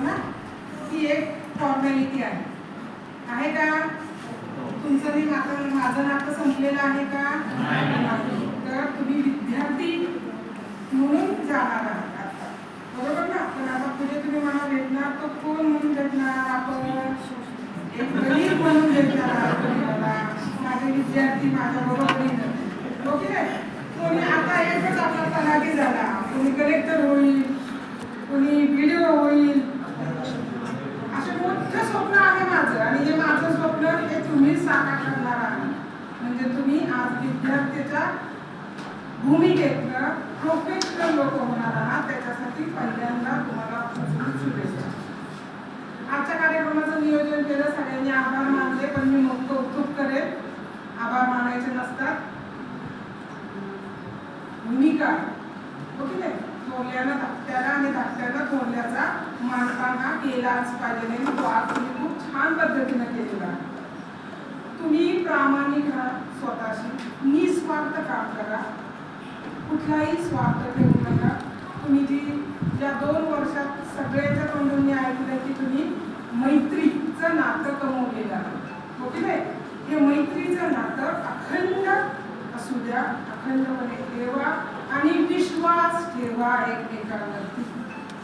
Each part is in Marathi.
ना, ही एक फॉर्मॅलिटी आहे का? तुमचं नाही माझं नातं संपलेलं आहे का? तर तुम्ही विद्यार्थी म्हणून जाणार आहात आता, बरोबर ना? पण आता पुढे तुम्ही मला भेटणार तर कोण म्हणून भेटणार? आपण एक गणित म्हणून भेटणार. माझे विद्यार्थी माझ्या बरोबरीनं, ओके? कोणी आता एकच आपला तलाठी झाला, कोणी कलेक्टर होईल, कोणी व्हिडिओ होईल. असं मोठं स्वप्न आहे माझं, आणि हे माझं स्वप्न हे तुम्ही साकार करणार आहात. म्हणजे तुम्ही आज विद्यार्थ्याच्या भूमिकेतनं प्रोफेशनल लोक होणार आहात. त्याच्यासाठी पहिल्यांदा तुम्हाला खूप शुभेच्छा. आजच्या कार्यक्रमाचं नियोजन केलं, सगळ्यांनी आभार मानले, पण मी मग कौतुक करेल. आभार मानायचे नसतात, भूमिका, ओके नाही? थोरल्यानं धाकट्याला आणि धाकट्यानं थोरल्याचा मानपान हा केलाच पाहिजे. नाही तो आज तुम्ही खूप छान पद्धतीनं केलेला. तुम्ही प्रामाणिक राहा, स्वतःशी निस्वार्थ काम करा, कुठलाही स्वार्थ ठेवू नका. तुम्ही या 2 वर्षात सगळ्याच्या तोंडून ऐकलं की तुम्ही मैत्रीचं नातं कमवलेलं आहे, ओके नाही? हे मैत्रीचं नातं अखंड असू द्या, अखंडपणे ठेवा आणि विश्वास ठेवा एकमेकांवरती.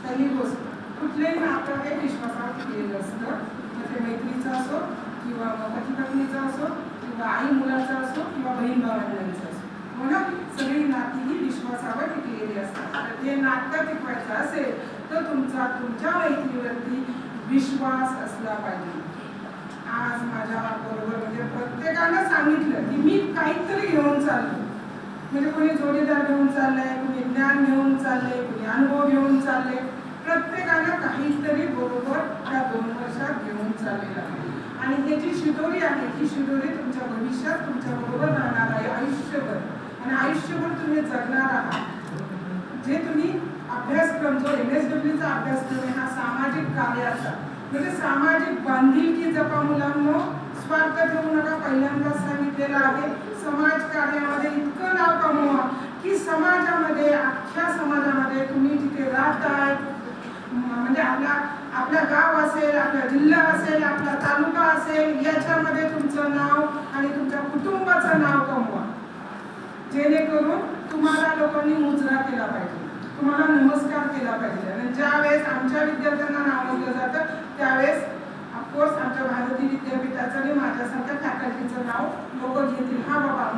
पहिली गोष्ट, कुठलेही नातं हे विश्वासावर केलेलं असतं. म्हणजे मैत्रीचं असो किंवा पती पत्नीचं असो किंवा आई मुलाचं असो किंवा बहीण भावंडांचं असो, म्हणून सगळी नाती ही विश्वासावर टिकलेली असतात. तर ते नातं टिकवायचं असेल तर तुमच्या मैत्रीवरती विश्वास असला पाहिजे. आज माझ्या बरोबर म्हणजे प्रत्येकानं सांगितलं की मी काहीतरी घेऊन चाललो. म्हणजे कोणी जोडीदार घेऊन चाललंय, कोणी ज्ञान घेऊन चाललंय, कोणी अनुभव घेऊन चालले. प्रत्येकानं काहीतरी बरोबर त्या 2 वर्षात घेऊन चाललेलं आहे. आणि ही जी शिदोरी आहे, ही शिदोरी तुमच्या भविष्यात तुमच्या बरोबर राहणार आहे आयुष्यभर, आणि आयुष्यभर तुम्ही जगणार आहात. जे तुम्ही अभ्यासक्रम, जो MSWचा अभ्यासक्रम आहे, हा सामाजिक कार्याचा, म्हणजे सामाजिक बांधिलकी जपा मुलांनो. स्वार्थ ठेवू नका. पहिल्यांदाच सांगितलेलं आहे, समाज कार्यामध्ये इतकं नाव कमवा की समाजामध्ये, अख्ख्या समाजामध्ये तुम्ही जिथे राहताय, म्हणजे आपला गाव असेल, आपला जिल्हा असेल, आपला तालुका असेल, याच्यामध्ये तुमचं नाव आणि तुमच्या कुटुंबाचं नाव कमवा. जेणेकरून तुम्हाला लोकांनी मुजरा केला पाहिजे, तुम्हाला नमस्कार केला पाहिजे. आणि ज्यावेळेस आमच्या विद्यार्थ्यांना नावाजलं जातं त्यावेळेस ऑफकोर्स आमच्या भारती विद्यापीठाचं आणि माझ्यासारख्या फॅकल्टीचं नाव लोक घेतील. हा बाबा